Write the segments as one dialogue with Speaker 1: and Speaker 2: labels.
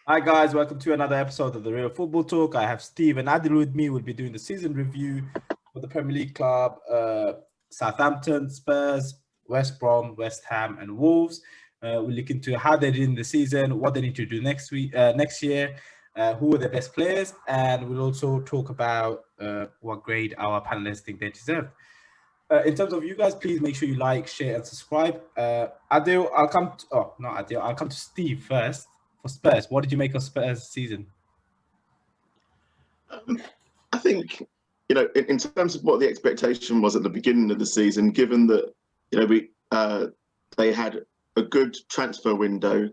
Speaker 1: Hi guys, welcome to another episode of the Real Football Talk. I have Steve and Adil with me. We'll be doing the season review for the Premier League club, Southampton, Spurs, West Brom, West Ham, and Wolves. We'll look into how they did in the season, what they need to do next year, who are the best players, and we'll also talk about what grade our panelists think they deserve. In terms of you guys, please make sure you like, share, and subscribe. Adil, I'll come to Steve first. For Spurs, what did you make of Spurs season?
Speaker 2: I think, in terms of what the expectation was at the beginning of the season, given that, they had a good transfer window,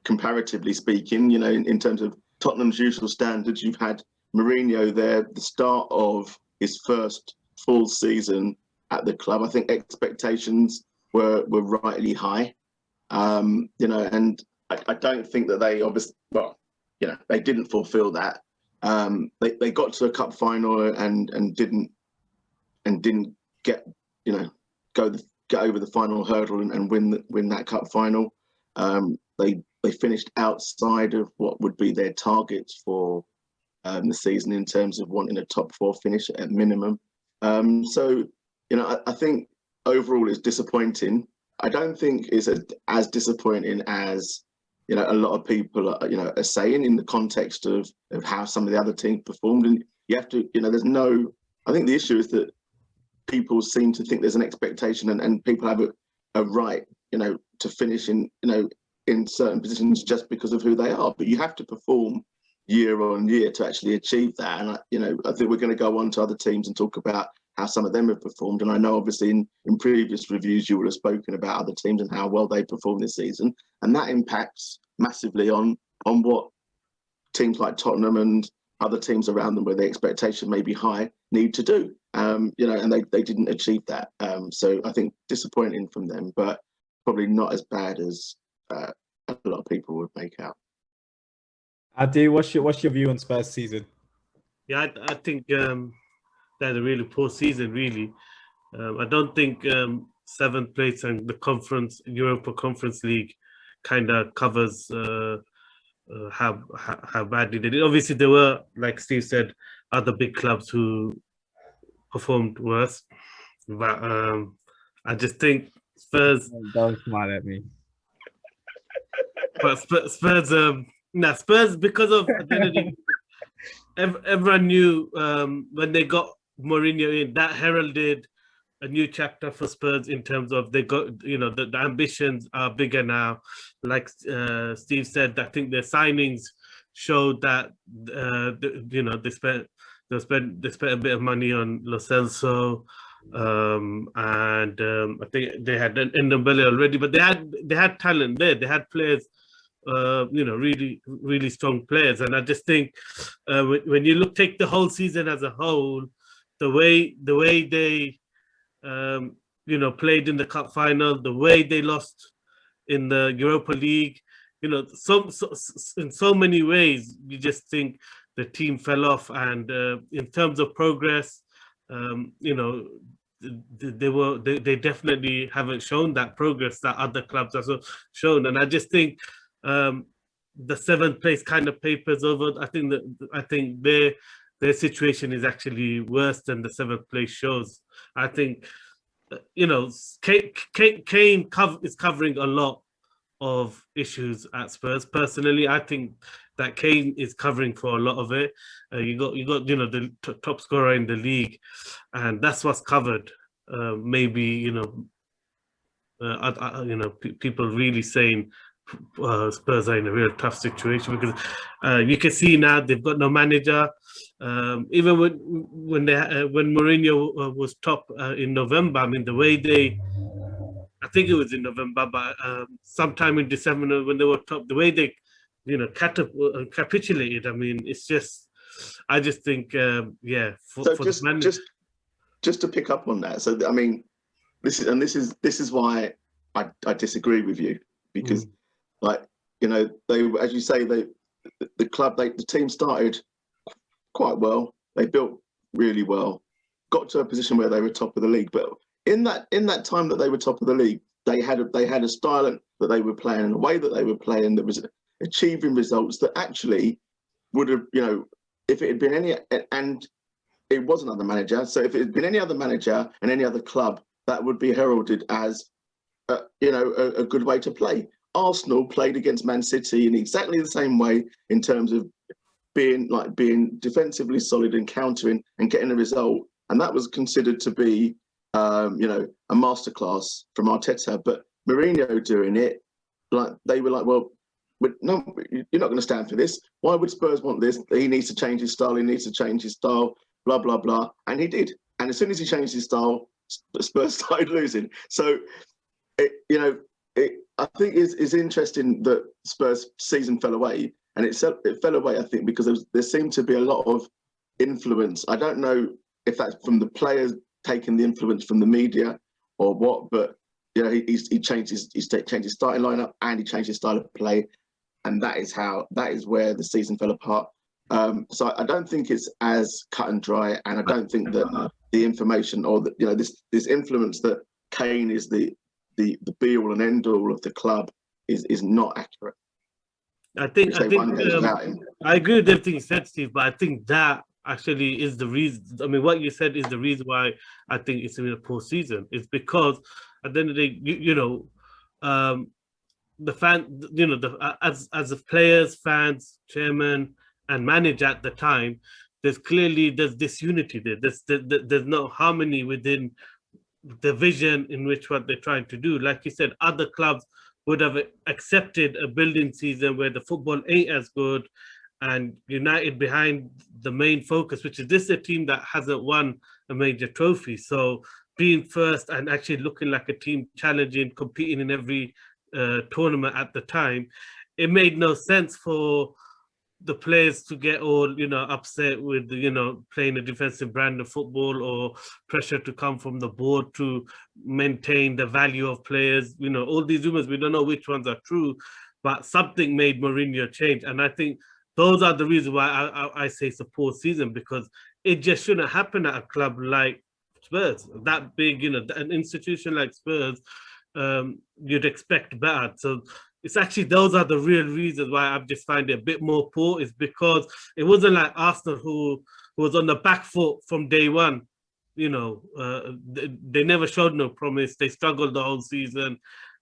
Speaker 2: comparatively speaking, in terms of Tottenham's usual standards, you've had Mourinho there, the start of his first full season at the club. I think expectations were rightly high, and I don't think that they they didn't fulfill that. They got to a cup final and didn't get get over the final hurdle and win that cup final. They finished outside of what would be their targets for the season in terms of wanting a top four finish at minimum. So I think overall it's disappointing. I don't think it's as disappointing as a lot of people are saying in the context of how some of the other teams performed. And you have to, I think the issue is that people seem to think there's an expectation and people have a right, to finish in certain positions just because of who they are. But you have to perform year on year to actually achieve that. And, I think we're going to go on to other teams and talk about how some of them have performed. And I know obviously in previous reviews, you would have spoken about other teams and how well they performed this season. And that impacts massively on what teams like Tottenham and other teams around them where the expectation may be high need to do. And they didn't achieve that. So I think disappointing from them, but probably not as bad as a lot of people would make out.
Speaker 1: Adi, what's your view on Spurs season?
Speaker 3: Yeah, I think they had a really poor season, really. I don't think seventh place and the Europa Conference League kind of covers how badly they did. Obviously, there were, like Steve said, other big clubs who performed worse. But I just think Spurs...
Speaker 1: Don't smile at me.
Speaker 3: But Spurs, because of identity, everyone knew when they got Mourinho in, that heralded a new chapter for Spurs in terms of they got, the ambitions are bigger now. Like Steve said, I think their signings showed that, they spent a bit of money on Lo Celso, and I think they had an Ndombele already, but they had talent there. They had players, really, really strong players. And I just think when you take the whole season as a whole, the way they played in the cup final, the way they lost in the Europa League, in so many ways, you just think the team fell off. And in terms of progress, they definitely haven't shown that progress that other clubs have shown. And I just think the seventh place kind of papers over. I think their situation is actually worse than the seventh place shows. I think Kane is covering a lot of issues at Spurs. Personally, I think that Kane is covering for a lot of it. You got the top scorer in the league, and that's what's covered. Maybe people really saying Spurs are in a real tough situation because you can see now they've got no manager. Even when Mourinho was top in November, I mean the way I think it was in November, but sometime in December when they were top, the way they capitulated. I mean, it's just, I just think,
Speaker 2: just to pick up on that. So I mean, this is why I disagree with you, because they, as you say, the team started quite well. They built really well, got to a position where they were top of the league. But in that time that they were top of the league, they had a style that they were playing, and a way that they were playing that was achieving results that actually would have, if it had been any, and it was another manager. So if it had been any other manager and any other club, that would be heralded as, a good way to play. Arsenal played against Man City in exactly the same way in terms of being defensively solid and countering and getting a result, and that was considered to be, a masterclass from Arteta. But Mourinho doing it, they were like, well, no, you're not going to stand for this. Why would Spurs want this? He needs to change his style. He needs to change his style. Blah blah blah, and he did. And as soon as he changed his style, Spurs started losing. So, I think it's interesting that Spurs' season fell away, and it fell away, I think, because there seemed to be a lot of influence. I don't know if that's from the players taking the influence from the media or what, but he changed his starting lineup and he changed his style of play, and that is where the season fell apart. So I don't think it's as cut and dry, and I don't think that the information or this influence that Kane is the be all and end all of the club is not accurate.
Speaker 3: I agree with everything you said, Steve, but I think that actually is the reason. I mean, what you said is the reason why I think it's in a poor season. It's because at the end of the day, the fan, as the players, fans, chairman, and manager at the time, there's disunity there. There's no harmony within the vision in which what they're trying to do. Like you said, other clubs would have accepted a building season where the football ain't as good, and united behind the main focus, which is this is a team that hasn't won a major trophy. So being first and actually looking like a team challenging, competing in every tournament at the time, it made no sense for the players to get all upset with playing a defensive brand of football, or pressure to come from the board to maintain the value of players. All these rumors, we don't know which ones are true, but something made Mourinho change. And I think those are the reasons why I say it's a poor season, because it just shouldn't happen at a club like Spurs, that big, an institution like Spurs. You'd expect better. So it's actually, those are the real reasons why I just find it a bit more poor, is because it wasn't like Arsenal who was on the back foot from day one. They never showed no promise. They struggled the whole season.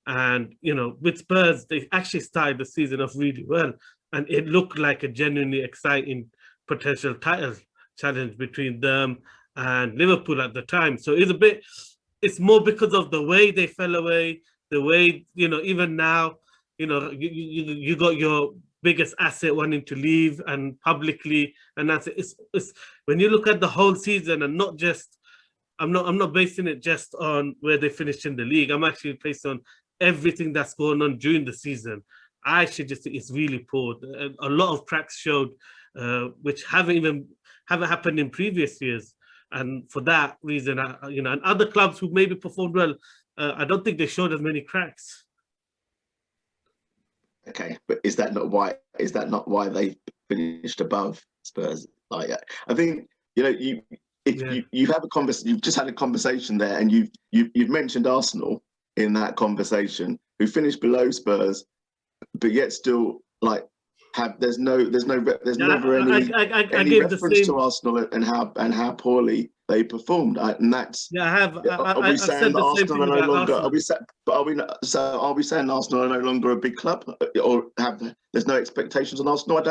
Speaker 3: And, with Spurs, they actually started the season off really well. And it looked like a genuinely exciting potential title challenge between them and Liverpool at the time. So it's more because of the way they fell away, the way, even now, you got your biggest asset wanting to leave and publicly, and that's it. It's when you look at the whole season, and not just, I'm not basing it just on where they finished in the league. I'm actually based on everything that's going on during the season. I actually just think it's really poor. A lot of cracks showed, which haven't happened in previous years. And for that reason, and other clubs who maybe performed well, I don't think they showed as many cracks.
Speaker 2: Okay, but is that not why they finished above Spurs? I think you've just had a conversation there, and you've mentioned Arsenal in that conversation, who finished below Spurs, but yet still there's never any reference to Arsenal and how poorly they performed, and that's.
Speaker 3: Yeah, I have.
Speaker 2: Are we saying that Arsenal are no longer? Are we saying Arsenal are no longer a big club, or there's no expectations on Arsenal?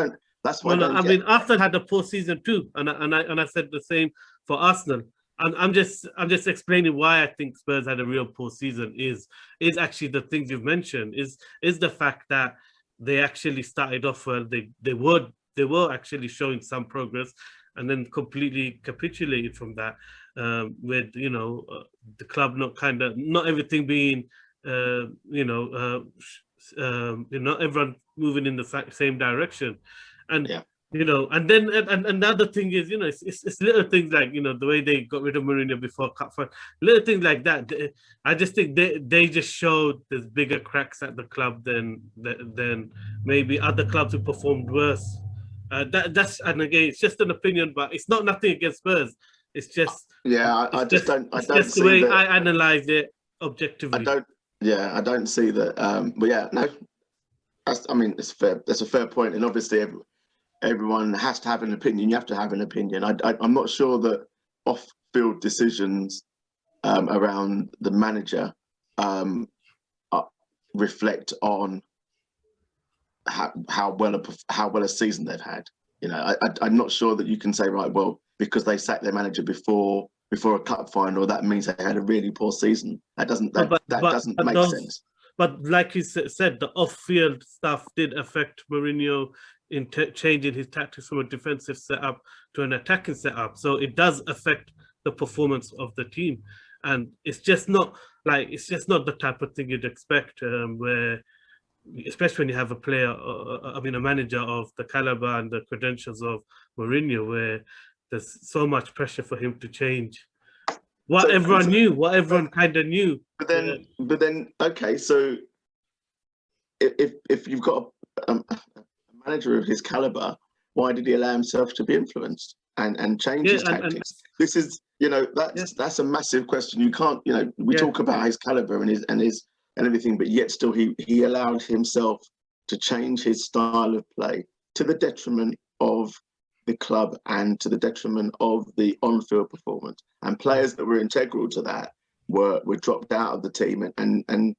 Speaker 2: That's why.
Speaker 3: Well, I mean, Arsenal had a poor season too, and I said the same for Arsenal. I'm just explaining why I think Spurs had a real poor season. Is actually the things you've mentioned. Is the fact that they actually started off well. They were actually showing some progress, and then completely capitulated from that, with the club not everything being not everyone moving in the same direction, and
Speaker 2: yeah.
Speaker 3: And then and another thing is it's little things like the way they got rid of Mourinho before Cup Final, little things like that. I just think they just showed there's bigger cracks at the club than maybe other clubs who performed worse. That's, and again, it's just an opinion, but it's not nothing against Spurs. It's just
Speaker 2: I don't
Speaker 3: just
Speaker 2: see
Speaker 3: the way
Speaker 2: that,
Speaker 3: I analyze it objectively.
Speaker 2: I don't see that. But yeah, no. I mean, it's fair. That's a fair point, and obviously everyone has to have an opinion. You have to have an opinion. I'm not sure that off-field decisions around the manager reflect on how well a season they've had. You know, I'm not sure that you can say, right, well, because they sacked their manager before a cup final, that means they had a really poor season. That doesn't make sense.
Speaker 3: But like you said, the off-field stuff did affect Mourinho in changing his tactics from a defensive setup to an attacking setup. So it does affect the performance of the team, and it's just not the type of thing you'd expect where, especially when you have a manager of the caliber and the credentials of Mourinho, where there's so much pressure for him to change what everyone kind of knew.
Speaker 2: But then, okay, so if you've got a manager of his caliber, why did he allow himself to be influenced and change his tactics? This is, that's a massive question. You can't, we talk about his caliber and everything, but yet still he allowed himself to change his style of play to the detriment of the club and to the detriment of the on-field performance. And players that were integral to that were dropped out of the team and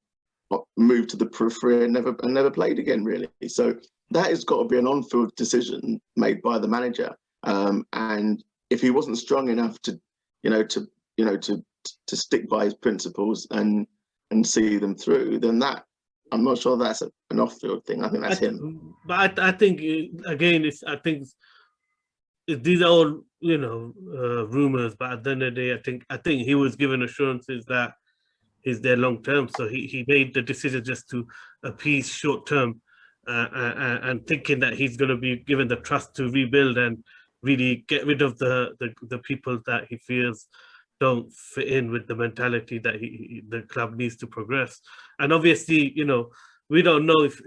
Speaker 2: moved to the periphery and never played again, really. So that has got to be an on-field decision made by the manager. And if he wasn't strong enough to stick by his principles and see them through, then I'm not sure that's an off-field thing. I think that's him.
Speaker 3: But I think again, these are all rumors. But at the end of the day, I think he was given assurances that he's there long term. So he made the decision just to appease short term, and thinking that he's going to be given the trust to rebuild and really get rid of the people that he feels don't fit in with the mentality that the club needs to progress. And obviously, we don't know if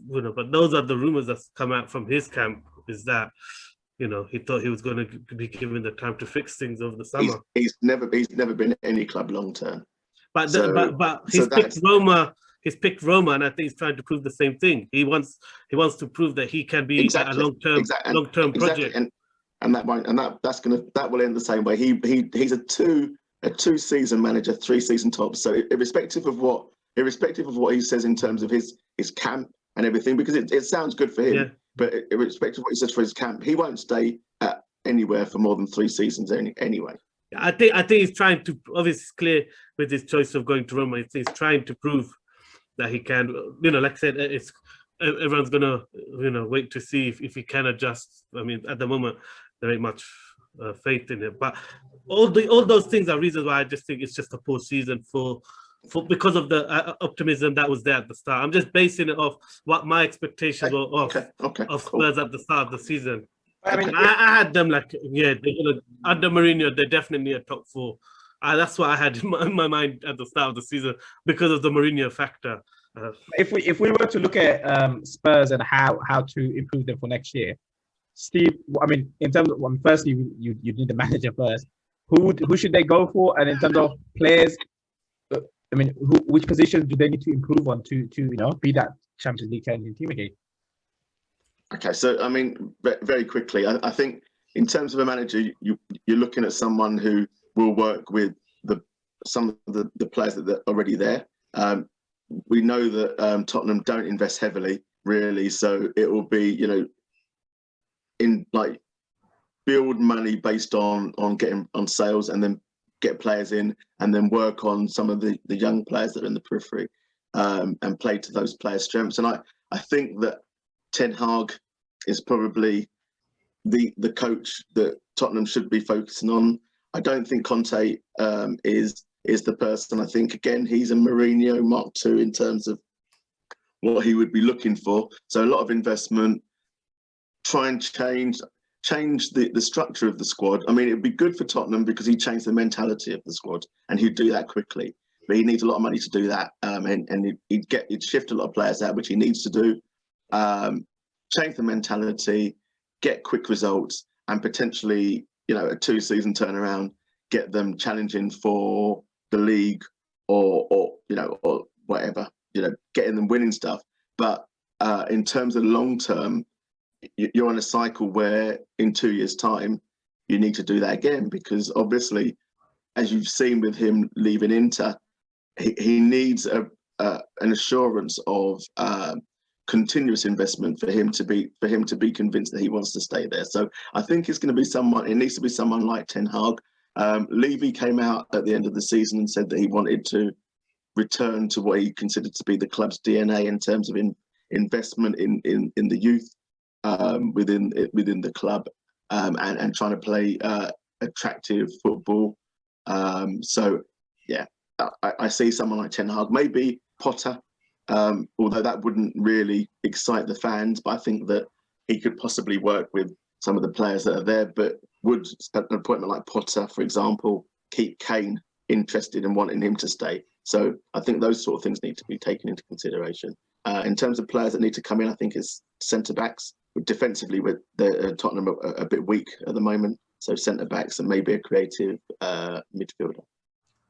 Speaker 3: but those are the rumors that's come out from his camp, is that he thought he was going to be given the time to fix things over the summer.
Speaker 2: He's never been at any club long term.
Speaker 3: But he's picked Roma. He's picked Roma, and I think he's trying to prove the same thing. He wants to prove that he can be a long term project.
Speaker 2: And that will end the same way. He's a two season manager, 3 season top. So irrespective of what he says in terms of his camp and everything, because it sounds good for him. Yeah. But irrespective of what he says for his camp, he won't stay anywhere for more than 3 seasons anyway.
Speaker 3: I think he's trying to, obviously it's clear with his choice of going to Roma, he's trying to prove that he can. Like I said, everyone's gonna wait to see if he can adjust. I mean, at the moment there ain't much faith in it, but all those things are reasons why I just think it's just a poor season because of the optimism that was there at the start. I'm just basing it off what my expectations were of Spurs at the start of the season. I mean, I had them they're gonna, under Mourinho, they're definitely a top 4. That's what I had in my mind at the start of the season because of the Mourinho factor.
Speaker 1: If we were to look at Spurs and how to improve them for next year, Steve, I mean, in terms of firstly, you need the manager first. Who should they go for? And in terms of players, I mean, which positions do they need to improve on to be that Champions League challenging team again?
Speaker 2: Okay, so I mean, very quickly, I think in terms of a manager, you're looking at someone who will work with some of the players that are already there. We know that Tottenham don't invest heavily, really, so it will be build money based on getting on sales and then get players in and then work on some of the young players that are in the periphery and play to those players' strengths. And I think that Ten Hag is probably the coach that Tottenham should be focusing on. I don't think Conte is the person. I think, again, he's a Mourinho Mark II in terms of what he would be looking for. So a lot of investment, try and change the structure of the squad. I mean, it'd be good for Tottenham because he changed the mentality of the squad and he'd do that quickly. But he needs a lot of money to do that. And he'd shift a lot of players out, which he needs to do. Change the mentality, get quick results, and potentially, a 2-season turnaround, get them challenging for the league or whatever, getting them winning stuff. But in terms of long term, you're on a cycle where in 2 years' time, you need to do that again, because obviously, as you've seen with him leaving Inter, he needs an assurance of continuous investment for him to be convinced that he wants to stay there. So I think it's going to be someone. It needs to be someone like Ten Hag. Levy came out at the end of the season and said that he wanted to return to what he considered to be the club's DNA in terms of investment in the youth within the club, and trying to play attractive football. So yeah, I see someone like Ten Hag, maybe Potter, although that wouldn't really excite the fans. But I think that he could possibly work with some of the players that are there. But would an appointment like Potter, for example, keep Kane interested and wanting him to stay? So I think those sort of things need to be taken into consideration. In terms of players that need to come in, I think it's centre backs. Defensively, with Tottenham a bit weak at the moment, so centre backs and maybe a creative midfielder.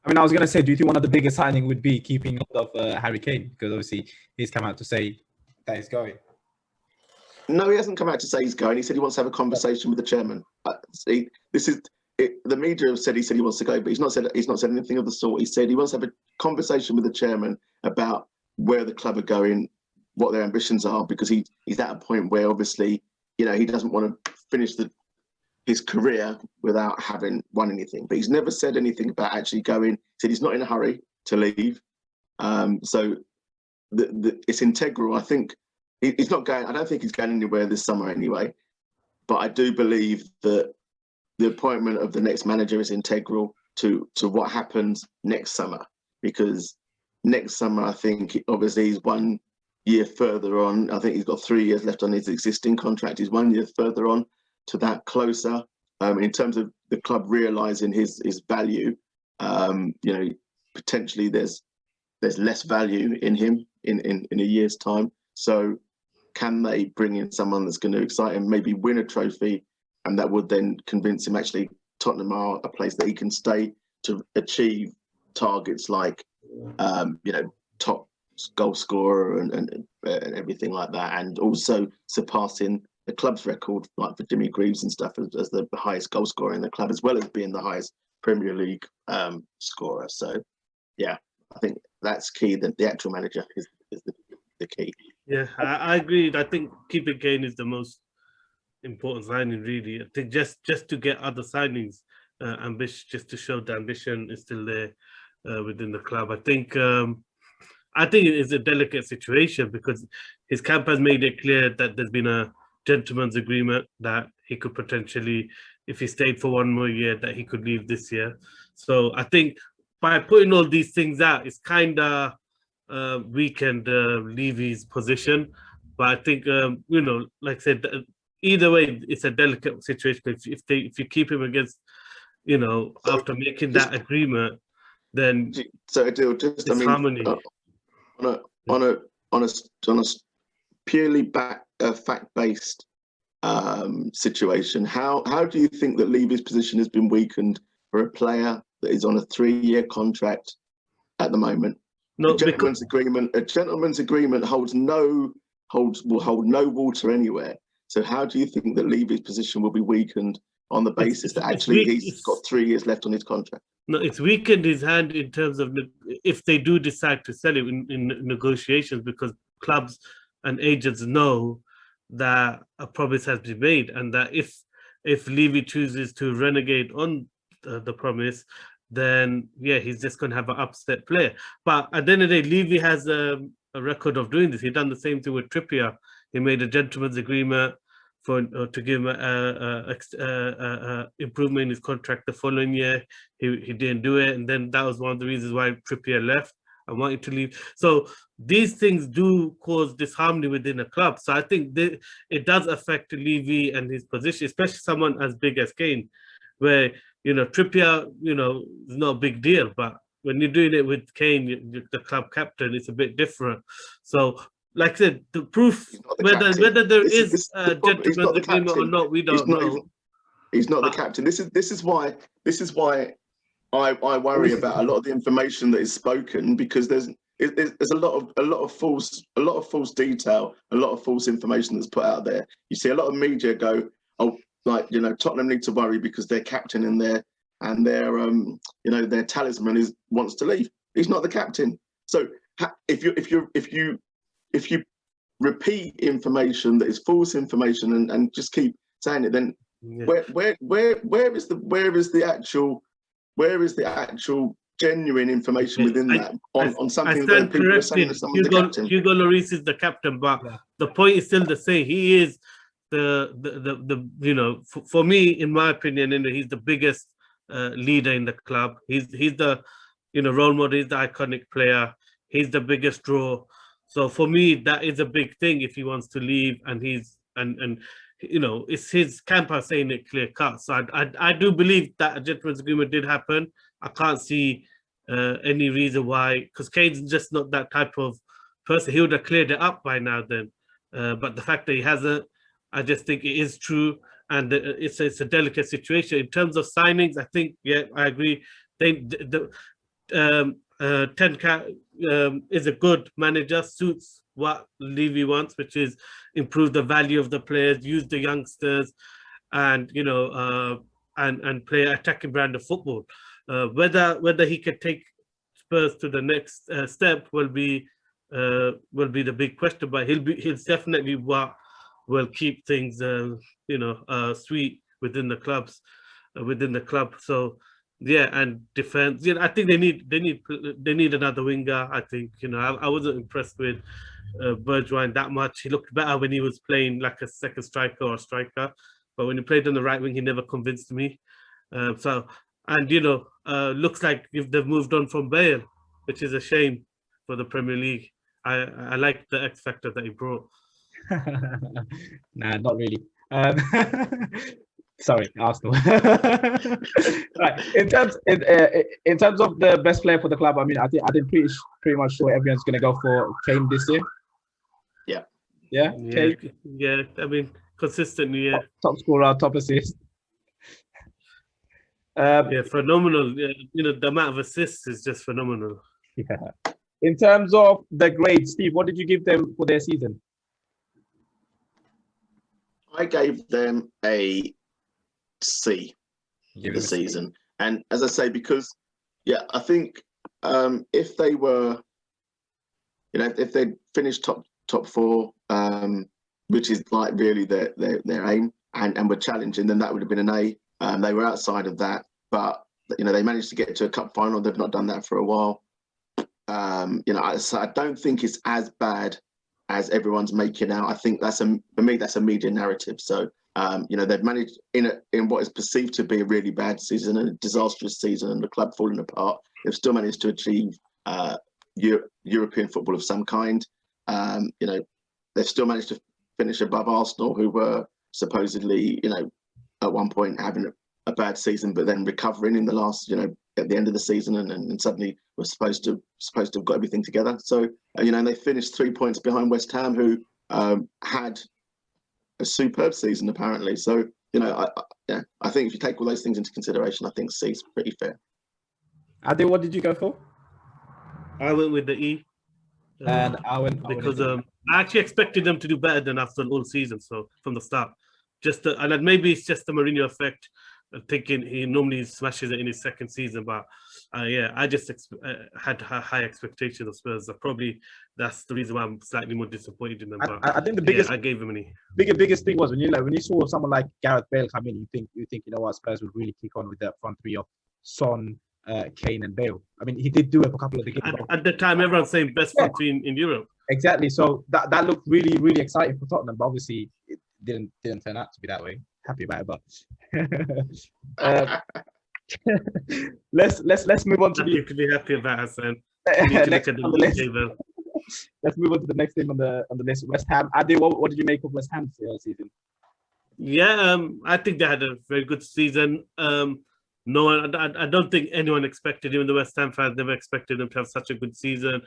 Speaker 1: I mean, I was going to say, do you think one of the biggest signing would be keeping hold of Harry Kane? Because obviously he's come out to say that he's going.
Speaker 2: No, he hasn't come out to say he's going. He said he wants to have a conversation with the chairman. See, this is it. The media have said he wants to go, but he's not said anything of the sort. He said he wants to have a conversation with the chairman about where the club are going, what their ambitions are, because he's at a point where obviously, you know, he doesn't want to finish his career without having won anything. But he's never said anything about actually going. He said he's not in a hurry to leave. So it's integral. I think he's not going. I don't think he's going anywhere this summer anyway. But I do believe that the appointment of the next manager is integral to what happens next summer, because next summer, I think obviously he's 1 year further on. I think he's got 3 years left on his existing contract. He's 1 year further on to that, closer in terms of the club realising his value. You know, potentially there's less value in him in a year's time. So can they bring in someone that's going to excite him, maybe win a trophy, and that would then convince him actually Tottenham are a place that he can stay to achieve targets like you know, top goal scorer and everything like that, and also surpassing the club's record, like for Jimmy Greaves and stuff, as the highest goal scorer in the club, as well as being the highest Premier League scorer. So yeah, I think that's key. That the actual manager is the key.
Speaker 3: Yeah, I agree. I think keeping Kane is the most important signing, really. I think just to get other signings, ambition, just to show the ambition is still there within the club. I think it is a delicate situation, because his camp has made it clear that there's been a gentleman's agreement that he could potentially, if he stayed for 1 more year, that he could leave this year. So I think by putting all these things out, it's kind of weakened Levy's position. But I think, you know, like I said, either way, it's a delicate situation. If you keep him against, you know, after making that agreement, then
Speaker 2: so Adil, just I mean,
Speaker 3: harmony.
Speaker 2: On a purely fact-based situation, how do you think that Levy's position has been weakened for a player that is on a 3-year contract at the moment?
Speaker 3: No,
Speaker 2: a gentleman's agreement will hold no water anywhere. So how do you think that Levy's position will be weakened on the basis that actually he's got 3 years left on his contract?
Speaker 3: No, it's weakened his hand in terms of if they do decide to sell it in negotiations, because clubs and agents know that a promise has been made, and that if Levy chooses to renegade on the promise, then yeah, he's just going to have an upset player. But at the end of the day, Levy has a record of doing this. He done the same thing with Trippier. He made a gentleman's agreement to give him a improvement in his contract the following year. He didn't do it, and then that was one of the reasons why Trippier left and wanted to leave. So these things do cause disharmony within a club. So I think it does affect Levy and his position, especially someone as big as Kane, where, you know, Trippier, you know, is not a big deal, but when you're doing it with Kane, the club captain, it's a bit different. So, like I said, the proof whether there is a gentleman's agreement or not, we don't know.
Speaker 2: He's not the captain. This is why I worry about a lot of the information that is spoken, because there's a lot of false detail, a lot of false information that's put out there. You see a lot of media go, oh, like, you know, Tottenham need to worry because their captain and their talisman wants to leave. He's not the captain. So if you repeat information that is false information and just keep saying it, then where is the actual genuine information within that on something that people are saying that someone's the captain?
Speaker 3: Hugo Lloris is the captain, but the point is still the same. He is the you know, for me, in my opinion, he's the biggest leader in the club. He's the, you know, role model. He's the iconic player. He's the biggest draw. So for me, that is a big thing if he wants to leave, and you know, it's his camper saying it clear cut. So I do believe that a gentleman's agreement did happen. I can't see any reason why, because Kane's just not that type of person. He would have cleared it up by now then. But the fact that he hasn't, I just think it is true, and it's a delicate situation. In terms of signings, I think, yeah, I agree. Tenka is a good manager, suits what Levy wants, which is improve the value of the players, use the youngsters, and, you know, and play an attacking brand of football. Whether he could take Spurs to the next step will be the big question. But he's definitely what will keep things you know, sweet within the club. So yeah, and defense. You know, I think they need another winger. I think, you know, I wasn't impressed with Bergwijn that much. He looked better when he was playing like a second striker or striker, but when he played on the right wing, he never convinced me. And you know, looks like if they've moved on from Bale, which is a shame for the Premier League. I like the X factor that he brought.
Speaker 1: Nah, not really. Sorry, Arsenal. Right. In terms of the best player for the club, I mean, I think pretty much sure everyone's going to go for Kane this year. Yeah. Kane.
Speaker 3: Yeah. I mean, consistently, yeah.
Speaker 1: Top scorer, top assist.
Speaker 3: Yeah, phenomenal. Yeah, you know, the amount of assists is just phenomenal.
Speaker 1: Yeah. In terms of the grade, Steve, what did you give them for their season?
Speaker 2: I gave them a C for the season. And as I say, because, yeah, I think if they were, you know, if they finished top four, which is like really their aim, and were challenging, then that would have been an A. They were outside of that, but, you know, they managed to get to a cup final. They've not done that for a while. You know, I don't think it's as bad as everyone's making out. I think for me, that's a media narrative. So, you know, they've managed in what is perceived to be a really bad season and a disastrous season and the club falling apart. They've still managed to achieve European football of some kind. You know, they've still managed to finish above Arsenal, who were supposedly, you know, at one point having a bad season, but then recovering in the last, you know, at the end of the season, and suddenly were supposed to have got everything together. So, you know, and they finished 3 points behind West Ham, who had a superb season apparently. So, you know, I think if you take all those things into consideration, I think C is pretty fair.
Speaker 1: Adi, what did you go for?
Speaker 3: I went with the E.
Speaker 1: And I went
Speaker 3: because I actually expected them to do better than Arsenal all season. So from the start, and maybe it's just the Mourinho effect. Thinking he normally smashes it in his second season, but yeah, I just had high expectations of Spurs. Probably that's the reason why I'm slightly more disappointed in them. But
Speaker 1: I think the biggest,
Speaker 3: I gave him an E.
Speaker 1: Biggest thing was when you saw someone like Gareth Bale come in, you think, you know what, Spurs would really kick on with that front three of Son, Kane, and Bale. I mean, he did do it for a couple of the games.
Speaker 3: At the time, everyone's saying best front three in Europe. Exactly.
Speaker 1: So that looked really, really exciting for Tottenham, but obviously it didn't turn out to be that way. Happy about it, but let's move on to
Speaker 3: you can be happy about Hassan.
Speaker 1: Let's move on to the next thing on the list. West Ham. Adi, what did you make of West Ham's season?
Speaker 3: Yeah, I think they had a very good season. No one, I don't think anyone expected, even the West Ham fans never expected them to have such a good season.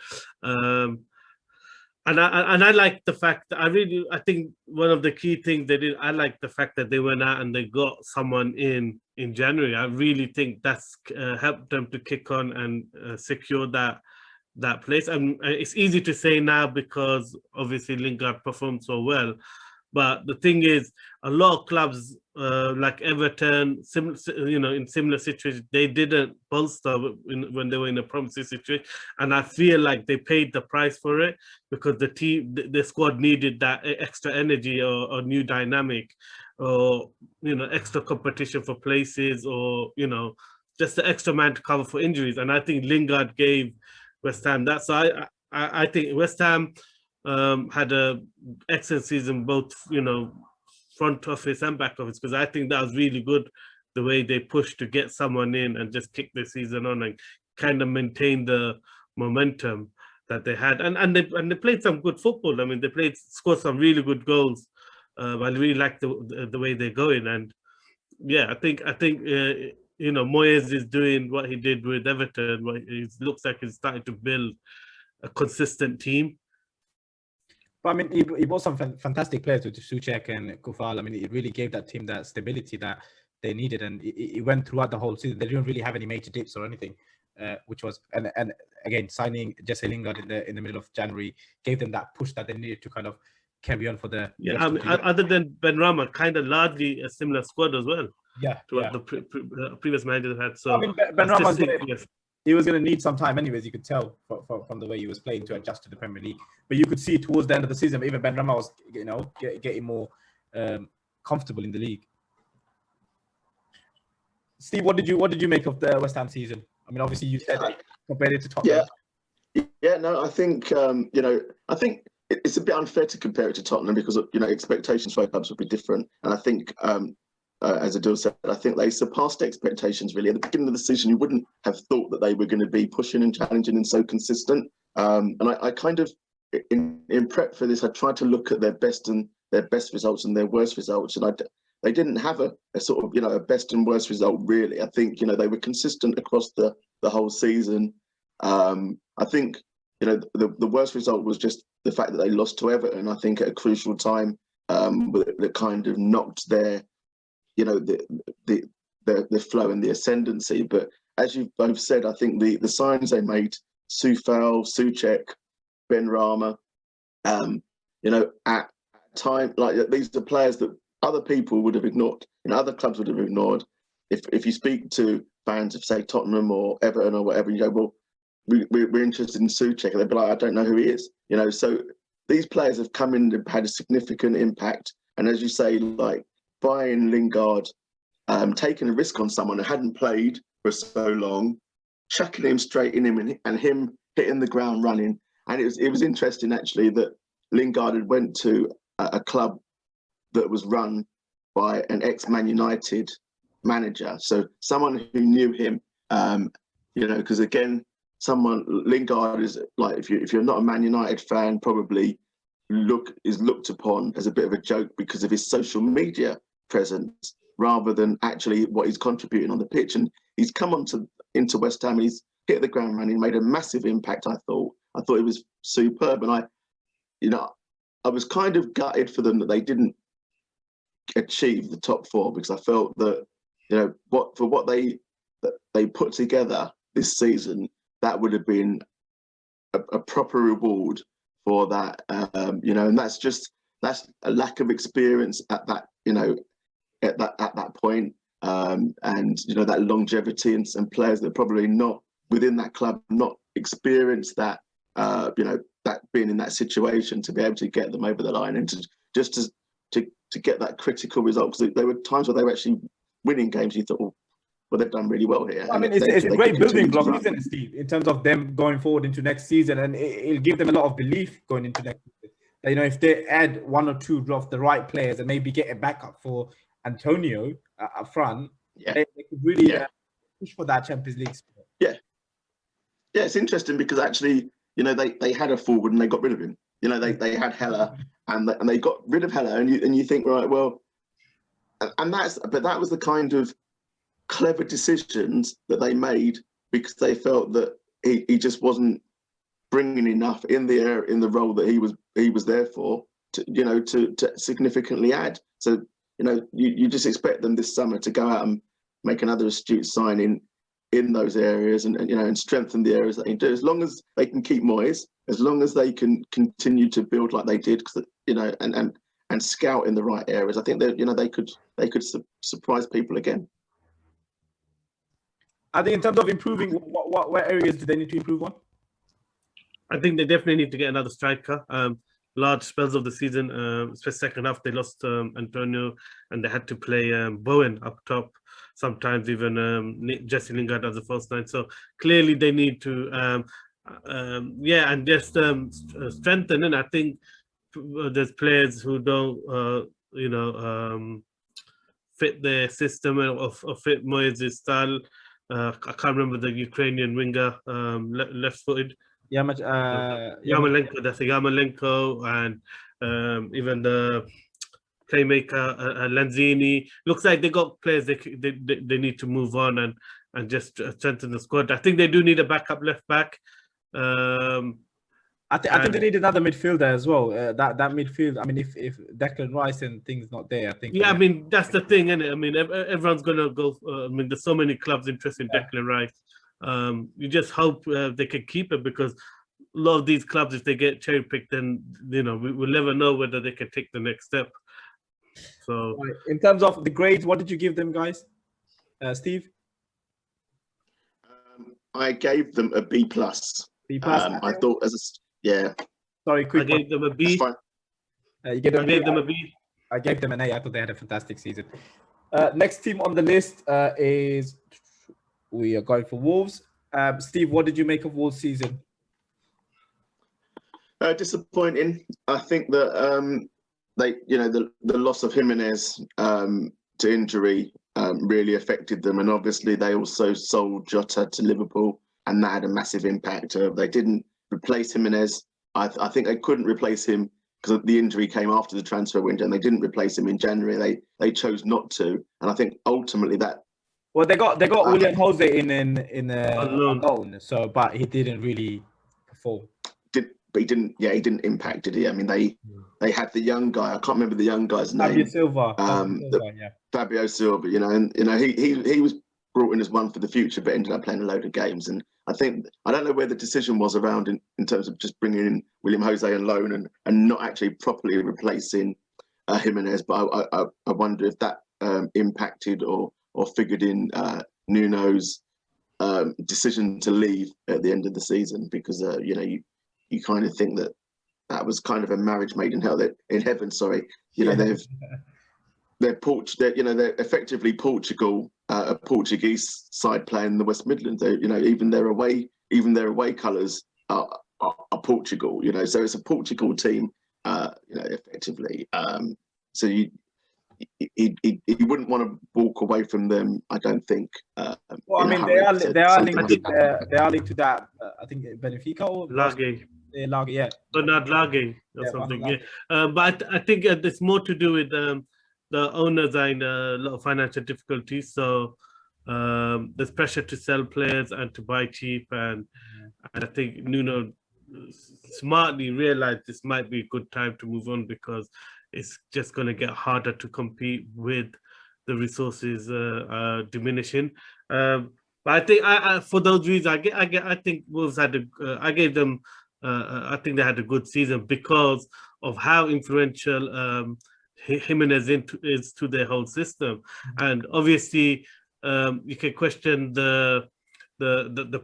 Speaker 3: And I like the fact that I think one of the key things they did, I like the fact that they went out and they got someone in January. I really think that's helped them to kick on and secure that that place. And it's easy to say now because obviously Lingard performed so well. But the thing is, a lot of clubs like Everton, in similar situations, they didn't bolster when they were in a promising situation, and I feel like they paid the price for it because the squad needed that extra energy or new dynamic, or extra competition for places, or just the extra man to cover for injuries. And I think Lingard gave West Ham that. So I think West Ham had a excellent season, both front office and back office, because I think that was really good the way they pushed to get someone in and just kick the season on and kind of maintain the momentum that they had, and they played some good football. I mean, they scored some really good goals. I really like the way they're going, and yeah, I think Moyes is doing what he did with Everton. It looks like he's starting to build a consistent team.
Speaker 1: But I mean, he brought some fantastic players with Soucek and Koufal. I mean, it really gave that team that stability that they needed, and it went throughout the whole season. They didn't really have any major dips or anything, which was and again signing Jesse Lingard in the middle of January gave them that push that they needed to kind of carry on for the
Speaker 3: I mean, other than Benrahma, kind of largely a similar squad as well.
Speaker 1: Yeah,
Speaker 3: to what the previous managers had. So
Speaker 1: I mean, Benrahma he was going to need some time anyways, you could tell from the way he was playing to adjust to the Premier League. But you could see towards the end of the season, even Benrahma was, getting more comfortable in the league. Steve, what did you make of the West Ham season? I mean, obviously you said compared it to Tottenham.
Speaker 2: Yeah, no, I think I think it's a bit unfair to compare it to Tottenham because expectations for clubs would be different, and I think. As Adil said, I think they surpassed expectations really. At the beginning of the season, you wouldn't have thought that they were going to be pushing and challenging and so consistent. And I kind of, in prep for this, I tried to look at their best results and their worst results. And they didn't have a sort of, a best and worst result really. I think, they were consistent across the whole season. I think, the worst result was just the fact that they lost to Everton, I think at a crucial time, that kind of knocked their the flow and the ascendancy. But as you both said, I think the signs they made, Soucek, Benrahma, at time, like these are players that other people would have ignored, other clubs would have ignored. If you speak to fans of say Tottenham or Everton or whatever, you go, well, we're interested in Soucek, and they'd be like, I don't know who he is. So these players have come in and had a significant impact. And as you say, like buying Lingard, taking a risk on someone who hadn't played for so long, chucking him straight in him and him hitting the ground running. And it was interesting actually that Lingard had went to a club that was run by an ex-Man United manager, so someone who knew him. Because again, Lingard is like if you're not a Man United fan, probably is looked upon as a bit of a joke because of his social media presence rather than actually what he's contributing on the pitch. And he's come into West Ham, he's hit the ground running, made a massive impact. I thought it was superb, and I was kind of gutted for them that they didn't achieve the top four, because I felt that what they put together this season, that would have been a proper reward for that, and that's a lack of experience at that, at that point, and that longevity and players that probably not within that club, not experienced that, that being in that situation to be able to get them over the line and to get that critical result, because there were times where they were actually winning games. You thought, well, they've done really well here.
Speaker 1: I mean, it's a great building block, isn't it, Steve, in terms of them going forward into next season, and it'll give them a lot of belief going into next season. If they add one or two of the right players and maybe get a backup for Antonio up front, they could really push for that Champions League spot.
Speaker 2: Yeah, it's interesting because actually, they had a forward and they got rid of him. They had Heller and they got rid of Heller, and you think, right, well, and that was the kind of clever decisions that they made, because they felt that he just wasn't bringing enough in the role that he was there for to significantly add. So you just expect them this summer to go out and make another astute signing, in those areas and strengthen the areas that they do. As long as they can keep Moyes, as long as they can continue to build like they did, and scout in the right areas, I think that they could surprise people again.
Speaker 1: I think in terms of improving, what areas do they need to improve on?
Speaker 3: I think they definitely need to get another striker. Large spells of the season, especially second half, they lost Antonio, and they had to play Bowen up top. Sometimes even Jesse Lingard as the first line. So clearly they need to, and just strengthen. And I think there's players who don't, fit their system or fit Moyes' style. I can't remember the Ukrainian winger, left-footed. Yarmolenko, that's Yarmolenko, and even the playmaker Lanzini. Looks like they got players they need to move on and just strengthen the squad. I think they do need a backup left back.
Speaker 1: I think they need another midfielder as well. That midfield. I mean, if Declan Rice and things not there, I think.
Speaker 3: Yeah, I mean that's the thing, isn't it? I mean, everyone's gonna go. I mean, there's so many clubs interested in Declan Rice. You just hope they can keep it, because a lot of these clubs, if they get cherry picked, then we will never know whether they can take the next step. So,
Speaker 1: in terms of the grades, what did you give them, guys? Steve?
Speaker 2: I gave them a B+.
Speaker 1: B+.
Speaker 2: I thought
Speaker 1: Sorry, quick.
Speaker 3: I gave them a B.
Speaker 1: You gave them
Speaker 3: I gave them a B.
Speaker 1: I gave them an A. I thought they had a fantastic season. Next team on the list is, we are going for Wolves. Steve, what did you make of Wolves' season?
Speaker 2: Disappointing. I think that the loss of Jimenez to injury really affected them, and obviously they also sold Jota to Liverpool, and that had a massive impact. They didn't replace Jimenez. I think they couldn't replace him because the injury came after the transfer window, and they didn't replace him in January. They chose not to, and I think ultimately that.
Speaker 1: Well, they got William Jose in loan, so but he didn't really perform.
Speaker 2: But he didn't impact, did he? I mean, they had the young guy. I can't remember the young guy's name. Fabio Silva. He was brought in as one for the future, but ended up playing a load of games. And I don't know where the decision was around in terms of just bringing in William Jose on loan and not actually properly replacing Jimenez. But I wonder if that impacted or figured in Nuno's decision to leave at the end of the season, because you kind of think that was kind of a marriage made in heaven. Sorry, they're effectively Portugal, a Portuguese side playing in the West Midlands. Even their away colours are Portugal. So it's a Portugal team, effectively. So you wouldn't want to walk away from them, I don't think.
Speaker 1: Well, I mean, they are linked to that. I think Benfica or
Speaker 3: Lage.
Speaker 1: Yeah.
Speaker 3: Bernard Lage or something. Yeah. But I think it's more to do with the owners are in a lot of financial difficulties. So there's pressure to sell players and to buy cheap. And I think Nuno smartly realized this might be a good time to move on, because it's just going to get harder to compete with the resources diminishing. But I think for those reasons, I think Wolves I gave them. I think they had a good season because of how influential Jimenez is to their whole system, and obviously you can question the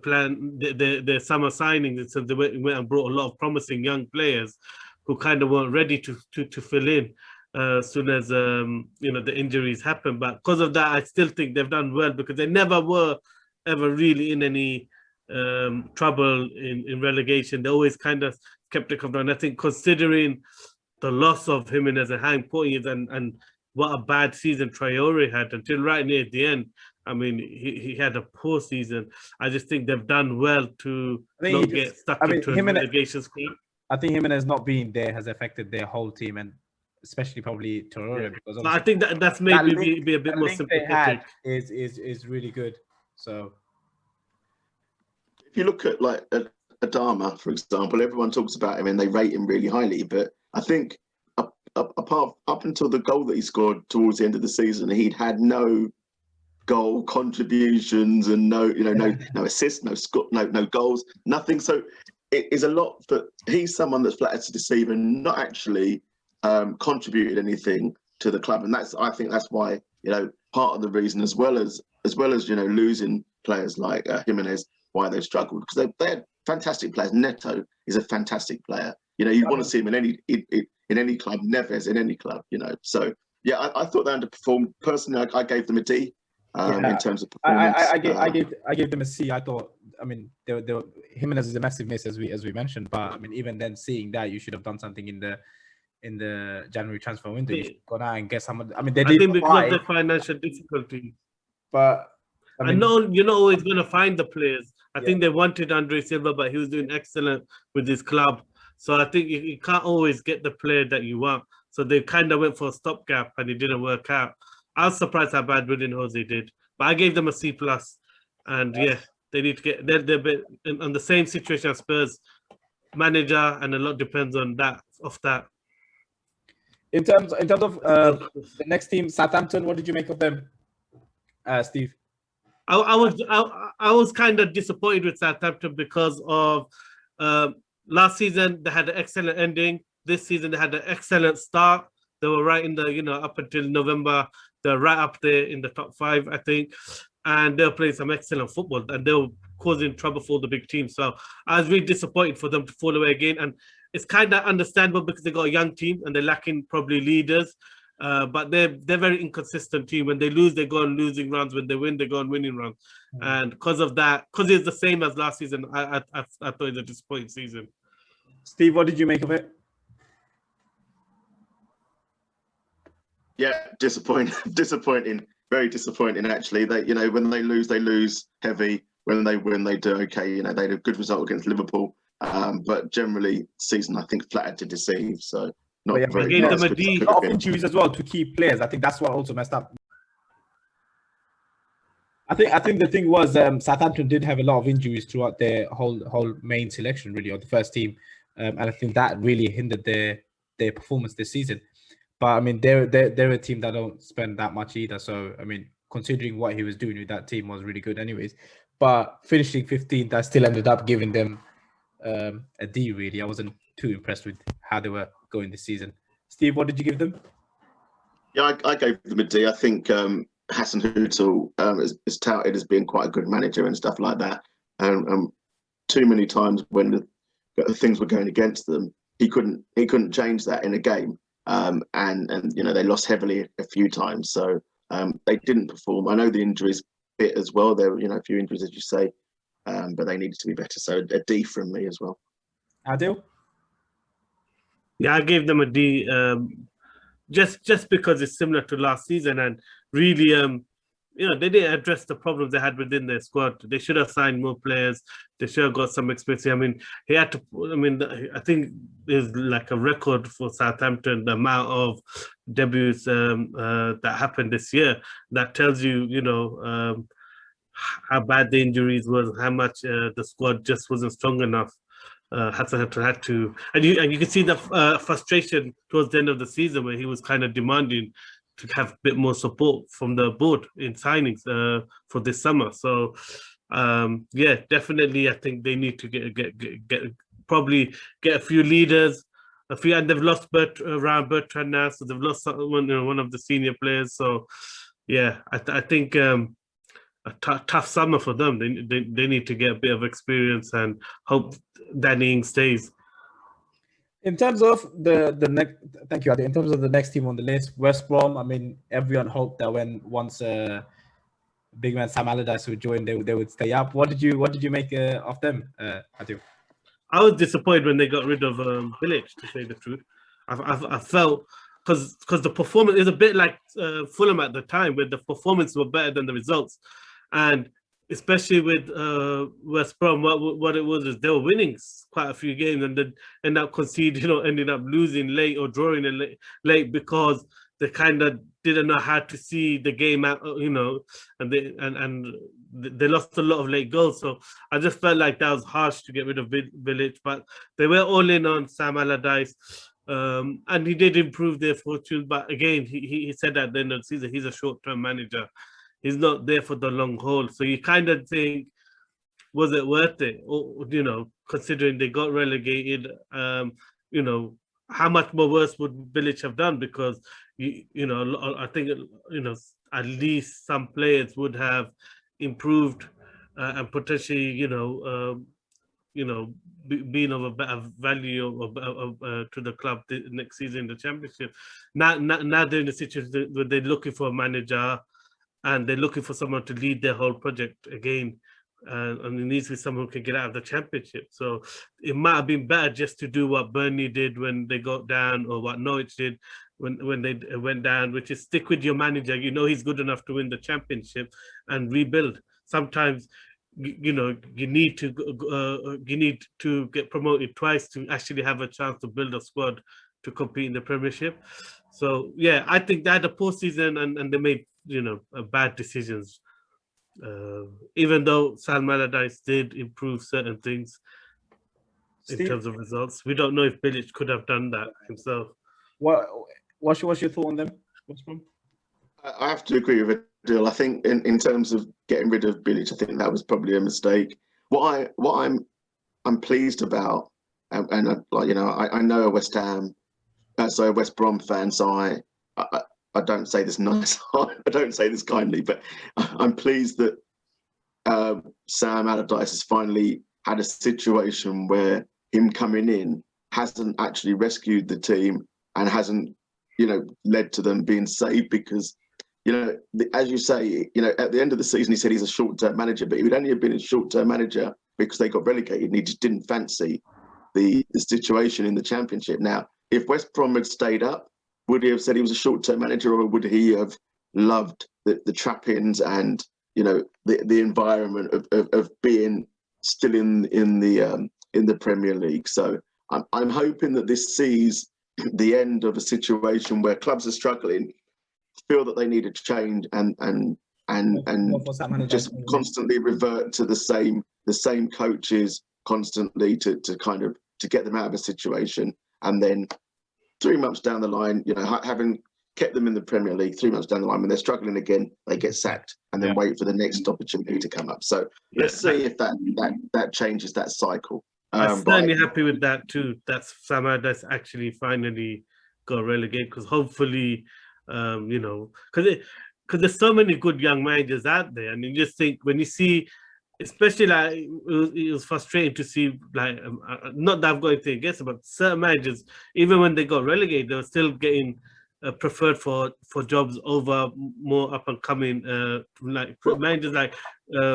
Speaker 3: plan, the summer signings. So they went and brought a lot of promising young players who kind of weren't ready to fill in as soon as the injuries happened. But because of that, I still think they've done well, because they never were ever really in any trouble in relegation. They always kind of kept it controlled. And I think, considering the loss of Jimenez and how important he is, and what a bad season Traore had until right near the end. I mean, he had a poor season. I just think they've done well to not get stuck into a relegation screen.
Speaker 1: I think Jimenez not being there has affected their whole team, and especially probably Traore. Because
Speaker 3: I think that's maybe be a bit more sympathetic.
Speaker 1: Is really good. So
Speaker 2: if you look at like Adama, for example, everyone talks about him and they rate him really highly, but I think up until the goal that he scored towards the end of the season, he'd had no goal contributions and no assists, no goals, nothing. So it is a lot. But he's someone that's flattered to deceive and not actually contributed anything to the club, and I think that's why part of the reason, as well as losing players like Jimenez, why they've struggled, because they're fantastic players. Neto is a fantastic player. You want to see him in any club. Neves in any club. So yeah, I thought they underperformed. Personally, I gave them a D in terms of performance.
Speaker 1: I gave them a C. I thought, Jimenez is a massive miss, as we mentioned, but even then, seeing that, you should have done something in the January transfer window. You should go out and get someone.
Speaker 3: I think because of the financial difficulty.
Speaker 1: But
Speaker 3: I know you're not always going to find the players. I think they wanted Andre Silva, but he was doing excellent with his club. So I think you can't always get the player that you want. So they kind of went for a stopgap, and it didn't work out. I was surprised how bad Willian Jose did, but I gave them a C+. And they need to get. They're a bit on the same situation as Spurs, manager, and a lot depends on that.
Speaker 1: In terms of the next team, Southampton, what did you make of them, Steve?
Speaker 3: I was kind of disappointed with Southampton because of last season they had an excellent ending. This season they had an excellent start. They were right in the up until November. They're right up there in the top 5, I think, and they were playing some excellent football, and they were causing trouble for the big team. So I was really disappointed for them to fall away again, and it's kind of understandable because they got a young team and they're lacking probably leaders. But they're very inconsistent team. When they lose, they go on losing runs. When they win, they go on winning runs. And because of that, because it's the same as last season, I thought it was a disappointing season.
Speaker 1: Steve, what did you make of it?
Speaker 2: Yeah, disappointing, very disappointing. Actually, they when they lose heavy. When they win, they do okay. They had a good result against Liverpool, but generally, season I think flattered to deceive. So. Not very
Speaker 3: gave them a D.
Speaker 1: A lot of injuries as well to key players. I think that's what also messed up. I think the thing was Southampton did have a lot of injuries throughout their whole main selection, really, of the first team, and I think that really hindered their performance this season. But they're a team that don't spend that much either. So considering what he was doing with that team was really good, anyways. But finishing 15th, I still ended up giving them a D. Really, I wasn't too impressed with how they were going this season. Steve, what did you give them?
Speaker 2: Yeah, I gave them a D. I think Hassan Hootel is touted as being quite a good manager and stuff like that. Too many times when the things were going against them, he couldn't change that in a game. And they lost heavily a few times, so they didn't perform. I know the injuries bit as well. There were a few injuries, as you say, but they needed to be better. So a D from me as well.
Speaker 1: Adil?
Speaker 3: Yeah, I gave them a D, just because it's similar to last season, and really, they didn't address the problems they had within their squad. They should have signed more players. They should have got some experience. He had to. I think there's like a record for Southampton, the amount of debuts that happened this year. That tells you, how bad the injuries was, how much the squad just wasn't strong enough. Had to, and you can see the frustration towards the end of the season where he was kind of demanding to have a bit more support from the board in signings for this summer. So definitely, I think they need to get probably get a few leaders, and they've lost around Bertrand now, so they've lost one of the senior players. So I think. A tough summer for them. They need to get a bit of experience and hope Danny Ings stays.
Speaker 1: In terms of the next, thank you, Adi. In terms of the next team on the list, West Brom. Everyone hoped that once big man Sam Allardyce would join, they would stay up. What did you make of them, Adi?
Speaker 3: I was disappointed when they got rid of Village, to say the truth. I felt because the performance is a bit like Fulham at the time, where the performance were better than the results. And especially with West Brom, what it was is they were winning quite a few games and then end up conceding or ended up losing late or drawing late because they kind of didn't know how to see the game out, and they lost a lot of late goals. So I just felt like that was harsh to get rid of Village, but they were all in on Sam Allardyce. And he did improve their fortune, but again, he said at the end of the season, he's a short-term manager. He's not there for the long haul. So you kind of think, was it worth it? Or, you know, considering they got relegated, you know, how much more worse would Bilic have done? Because, you know, I think, you know, at least some players would have improved and potentially, being of a better value to the club next season in the Championship. Now they're in a situation where they're looking for a manager and they're looking for someone to lead their whole project again. And it needs to be someone who can get out of the Championship. So it might have been better just to do what Burnley did when they got down, or what Norwich did when they went down, which is stick with your manager. You know he's good enough to win the Championship, and rebuild. Sometimes you need to get promoted twice to actually have a chance to build a squad to compete in the Premiership. So yeah, I think they had a poor season and they made bad decisions. Even though Sam Allardyce did improve certain things in terms of results, we don't know if Bilic could have done that himself.
Speaker 1: What's your thought on them?
Speaker 2: I have to agree with Adil. I think in terms of getting rid of Bilic, I think that was probably a mistake. What I'm pleased about, and I know a West Brom fan, so I don't say this nice. I don't say this kindly, but I'm pleased that Sam Allardyce has finally had a situation where him coming in hasn't actually rescued the team and hasn't, led to them being saved, because, as you say, at the end of the season, he said he's a short-term manager, but he would only have been a short-term manager because they got relegated and he just didn't fancy the situation in the Championship. Now, if West Brom had stayed up, would he have said he was a short-term manager, or would he have loved the trappings and the environment of being still in the Premier League? So I'm hoping that this sees the end of a situation where clubs are struggling, feel that they need a change, and just constantly revert to the same coaches constantly to get them out of a situation, and then 3 months down the line, having kept them in the Premier League, 3 months down the line, when they're struggling again, they get sacked, and then wait for the next opportunity to come up. So let's see if that changes that cycle.
Speaker 3: I'm certainly happy with that too. That's Sam Allardyce actually finally got relegated, because hopefully, because there's so many good young managers out there, and you just think when you see. Especially like it was frustrating to see, like not that I've got anything against it, but certain managers, even when they got relegated, they were still getting preferred for jobs over more up and coming like managers like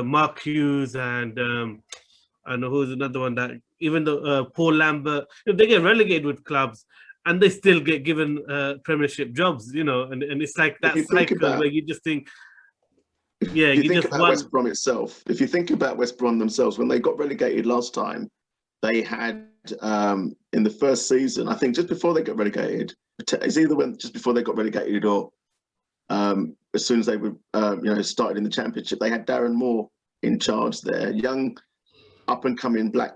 Speaker 3: Mark Hughes and I know who's another one that even though Paul Lambert, they get relegated with clubs and they still get given Premiership jobs, and it's like that cycle where you just think. Yeah,
Speaker 2: you think about West Brom itself. If you think about West Brom themselves, when they got relegated last time, they had in the first season, I think just before they got relegated, it's either just before they got relegated or as soon as they were started in the Championship, they had Darren Moore in charge there, young up and coming black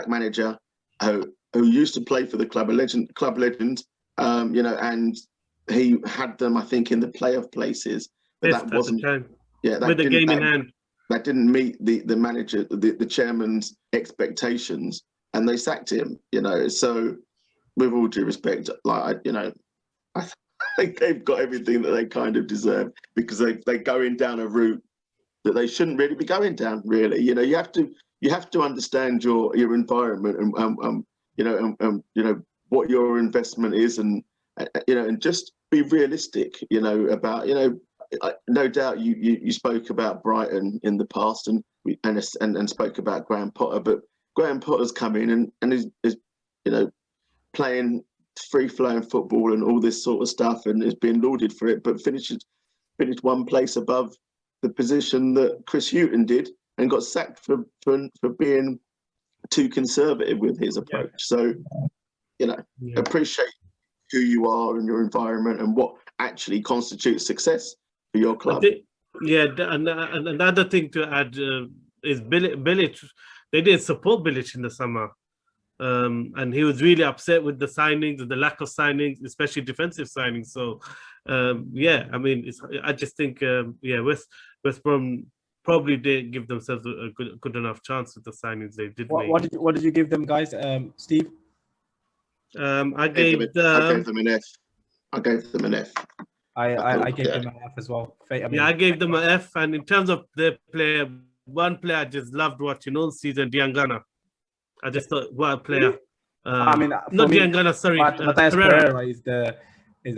Speaker 2: manager who used to play for the club legend, and he had them, I think, in the playoff places, but that wasn't. Yeah,
Speaker 3: with the game in hand.
Speaker 2: That didn't meet the manager, the chairman's expectations, and they sacked him. So with all due respect, I think they've got everything that they kind of deserve, because they're going down a route that they shouldn't really be going down. Really, you have to understand your environment and what your investment is, and just be realistic. About no doubt you spoke about Brighton in the past and spoke about Graham Potter, but Graham Potter's come in and is playing free-flowing football and all this sort of stuff, and is being lauded for it, but finished one place above the position that Chris Hughton did, and got sacked for being too conservative with his approach. So appreciate who you are and your environment and what actually constitutes success for your club.
Speaker 3: And another thing to add is Bilic. They didn't support Bilic in the summer, and he was really upset with the signings and the lack of signings, especially defensive signings. So, I just think, West Brom probably didn't give themselves a good enough chance with the signings they did make.
Speaker 1: What did you give them, guys? Steve?
Speaker 3: I gave
Speaker 2: them an F. I gave them an F.
Speaker 1: I gave them an F as well.
Speaker 3: I gave them an F. And in terms of their player, one player I just loved watching all season, Diangana. I just thought, what a player.
Speaker 1: I mean,
Speaker 3: not Diangana, sorry.
Speaker 1: Matthias Pereira is the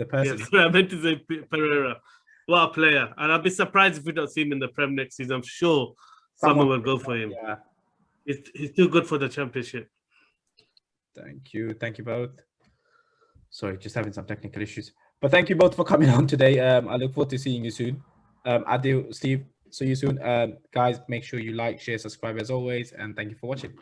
Speaker 1: person.
Speaker 3: Yes, I meant to say Pereira. What a player. And I'll be surprised if we don't see him in the Prem next season. I'm sure someone will go for him.
Speaker 1: Yeah.
Speaker 3: He's too good for the Championship.
Speaker 1: Thank you both. Sorry, just having some technical issues. But thank you both for coming on today. I look forward to seeing you soon. Adil, Steve, see you soon. Guys, make sure you like, share, subscribe as always, and thank you for watching.